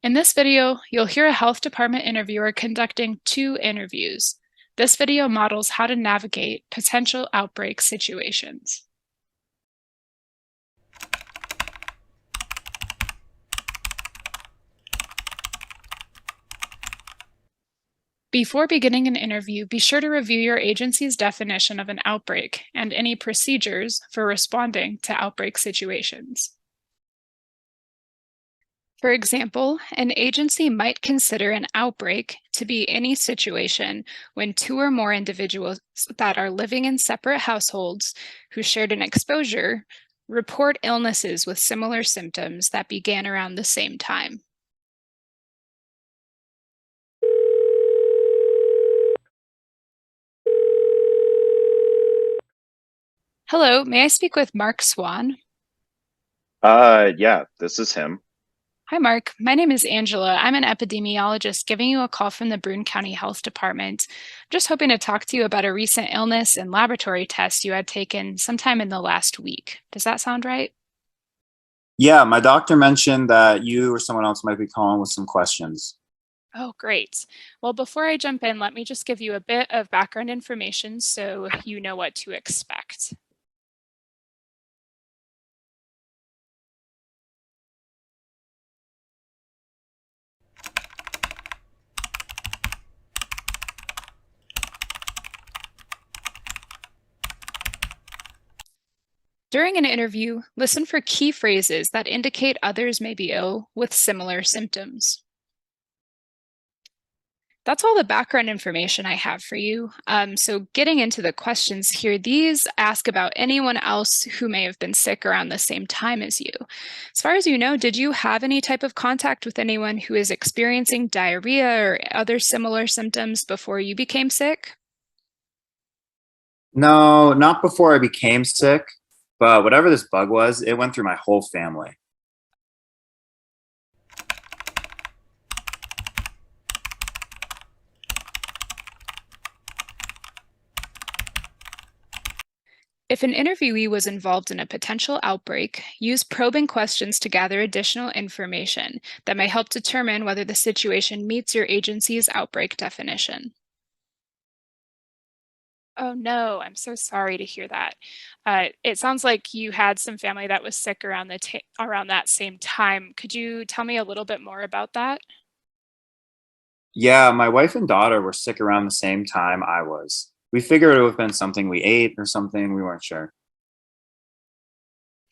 In this video, you'll hear a health department interviewer conducting 2 interviews. This video models how to navigate potential outbreak situations. Before beginning an interview, be sure to review your agency's definition of an outbreak and any procedures for responding to outbreak situations. For example, an agency might consider an outbreak to be any situation when 2 or more individuals that are living in separate households who shared an exposure report illnesses with similar symptoms that began around the same time. Hello, may I speak with Mark Swan? Yeah, this is him. Hi, Mark. My name is Angela. I'm an epidemiologist giving you a call from the Broome County Health Department. Just hoping to talk to you about a recent illness and laboratory test you had taken sometime in the last week. Does that sound right? Yeah, my doctor mentioned that you or someone else might be calling with some questions. Oh, great. Well, before I jump in, let me just give you a bit of background information so you know what to expect. During an interview, listen for key phrases that indicate others may be ill with similar symptoms. That's all the background information I have for you. So getting into the questions here, these ask about anyone else who may have been sick around the same time as you. As far as you know, did you have any type of contact with anyone who is experiencing diarrhea or other similar symptoms before you became sick? No, not before I became sick, but whatever this bug was, it went through my whole family. If an interviewee was involved in a potential outbreak, use probing questions to gather additional information that may help determine whether the situation meets your agency's outbreak definition. Oh no, I'm so sorry to hear that. It sounds like you had some family that was sick around around that same time. Could you tell me a little bit more about that? Yeah, my wife and daughter were sick around the same time I was. We figured it would have been something we ate or something, we weren't sure.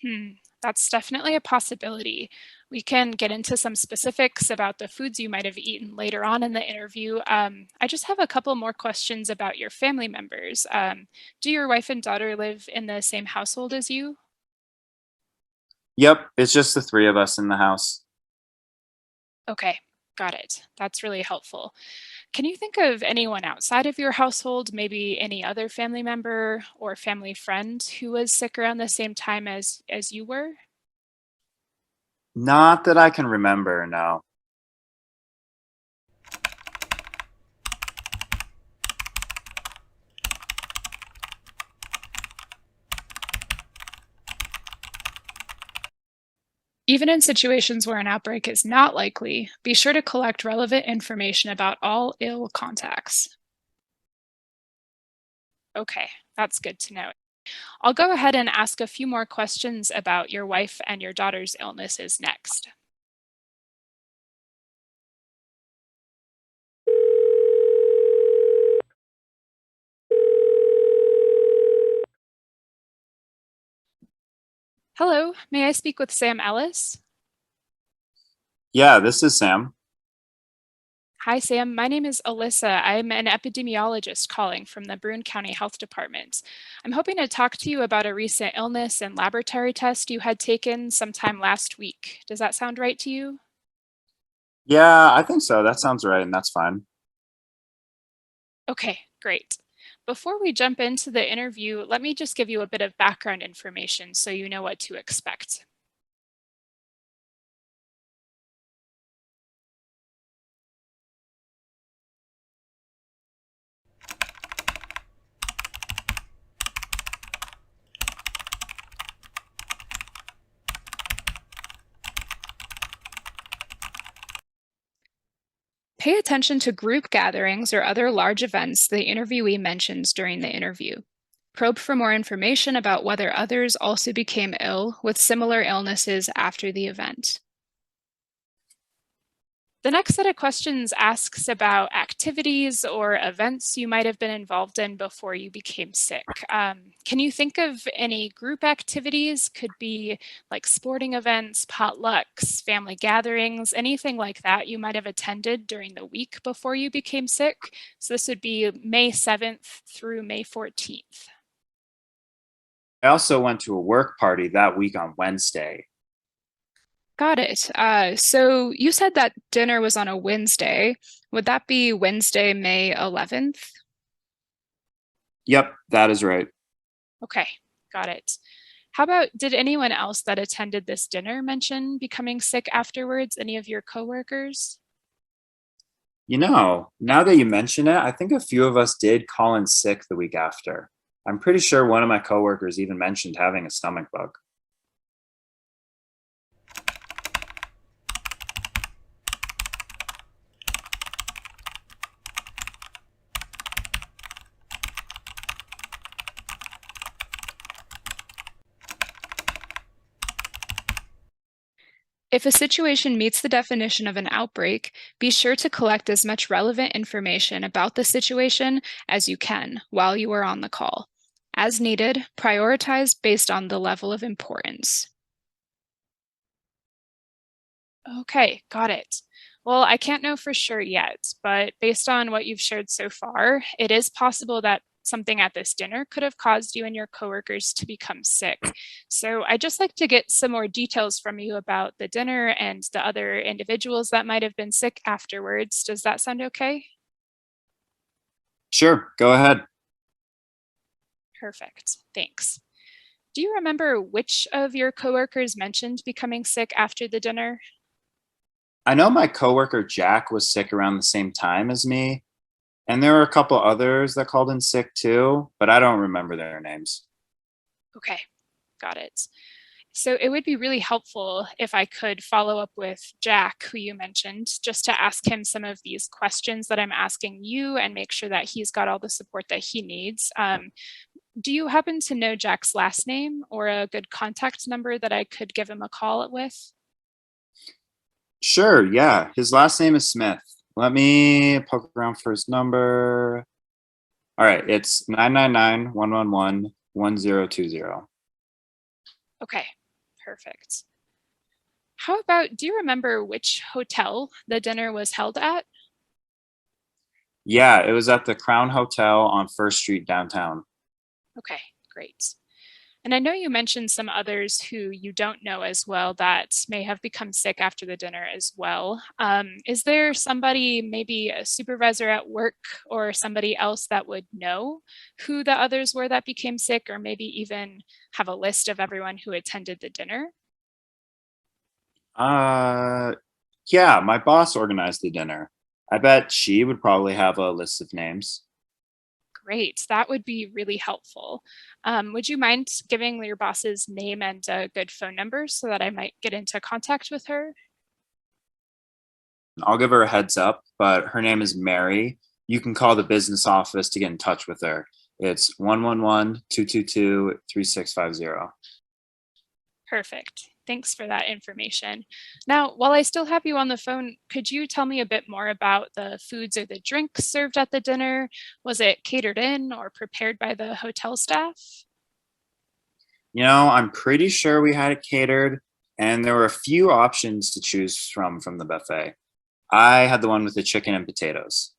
Hmm, that's definitely a possibility. We can get into some specifics about the foods you might have eaten later on in the interview. I just have a couple more questions about your family members. Do your wife and daughter live in the same household as you? Yep, it's just the 3 of us in the house. Okay, got it. That's really helpful. Can you think of anyone outside of your household, maybe any other family member or family friend who was sick around the same time as you were? Not that I can remember, no. Even in situations where an outbreak is not likely, be sure to collect relevant information about all ill contacts. Okay, that's good to know. I'll go ahead and ask a few more questions about your wife and your daughter's illnesses next. Hello, may I speak with Sam Ellis? Yeah, this is Sam. Hi, Sam. My name is Alyssa. I'm an epidemiologist calling from the Broome County Health Department. I'm hoping to talk to you about a recent illness and laboratory test you had taken sometime last week. Does that sound right to you? Yeah, I think so. That sounds right, and that's fine. Okay, great. Before we jump into the interview, let me just give you a bit of background information so you know what to expect. Pay attention to group gatherings or other large events the interviewee mentions during the interview. Probe for more information about whether others also became ill with similar illnesses after the event. The next set of questions asks about activities or events you might have been involved in before you became sick. Can you think of any group activities? Could be like sporting events, potlucks, family gatherings, anything like that you might have attended during the week before you became sick. So this would be May 7th through May 14th. I also went to a work party that week on Wednesday. Got it. So you said that dinner was on a Wednesday. Would that be Wednesday, May 11th? Yep, that is right. Okay, got it. How about, did anyone else that attended this dinner mention becoming sick afterwards? Any of your coworkers? Now that you mention it, I think a few of us did call in sick the week after. I'm pretty sure one of my coworkers even mentioned having a stomach bug. If a situation meets the definition of an outbreak, be sure to collect as much relevant information about the situation as you can while you are on the call. As needed, prioritize based on the level of importance. Okay, got it. Well, I can't know for sure yet, but based on what you've shared so far, it is possible that something at this dinner could have caused you and your coworkers to become sick. So I'd just like to get some more details from you about the dinner and the other individuals that might have been sick afterwards. Does that sound okay? Sure, go ahead. Perfect. Thanks. Do you remember which of your coworkers mentioned becoming sick after the dinner? I know my coworker Jack was sick around the same time as me, and there were a couple others that called in sick too, but I don't remember their names. Okay, got it. So it would be really helpful if I could follow up with Jack, who you mentioned, just to ask him some of these questions that I'm asking you and make sure that he's got all the support that he needs. Do you happen to know Jack's last name or a good contact number that I could give him a call with? Sure, yeah. His last name is Smith. Let me poke around for his number. All right, it's 999-111-1020. Okay, perfect. How about, do you remember which hotel the dinner was held at? Yeah, it was at the Crown Hotel on First Street downtown. Okay, great. And I know you mentioned some others who you don't know as well that may have become sick after the dinner as well. Is there somebody, maybe a supervisor at work or somebody else that would know who the others were that became sick, or maybe even have a list of everyone who attended the dinner? Uh, yeah, my boss organized the dinner. I bet she would probably have a list of names. Great, that would be really helpful. Would you mind giving your boss's name and a good phone number so that I might get into contact with her? I'll give her a heads up, but her name is Mary. You can call the business office to get in touch with her. It's 111-222-3650. Perfect. Thanks for that information. Now, while I still have you on the phone, could you tell me a bit more about the foods or the drinks served at the dinner? Was it catered in or prepared by the hotel staff? I'm pretty sure we had it catered, and there were a few options to choose from the buffet. I had the one with the chicken and potatoes.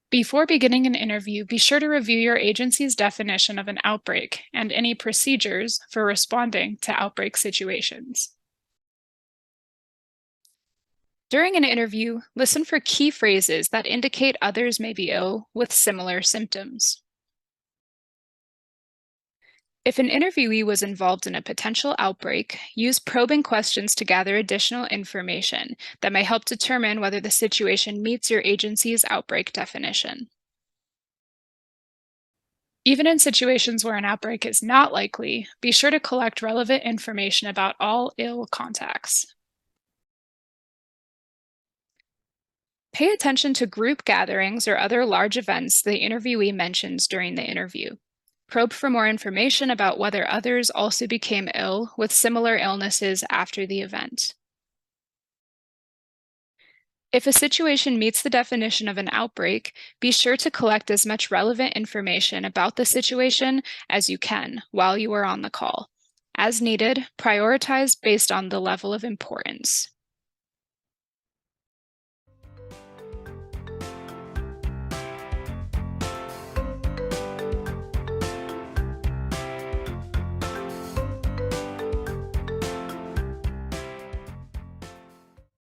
Before beginning an interview, be sure to review your agency's definition of an outbreak and any procedures for responding to outbreak situations. During an interview, listen for key phrases that indicate others may be ill with similar symptoms. If an interviewee was involved in a potential outbreak, use probing questions to gather additional information that may help determine whether the situation meets your agency's outbreak definition. Even in situations where an outbreak is not likely, be sure to collect relevant information about all ill contacts. Pay attention to group gatherings or other large events the interviewee mentions during the interview. Probe for more information about whether others also became ill with similar illnesses after the event. If a situation meets the definition of an outbreak, be sure to collect as much relevant information about the situation as you can while you are on the call. As needed, prioritize based on the level of importance.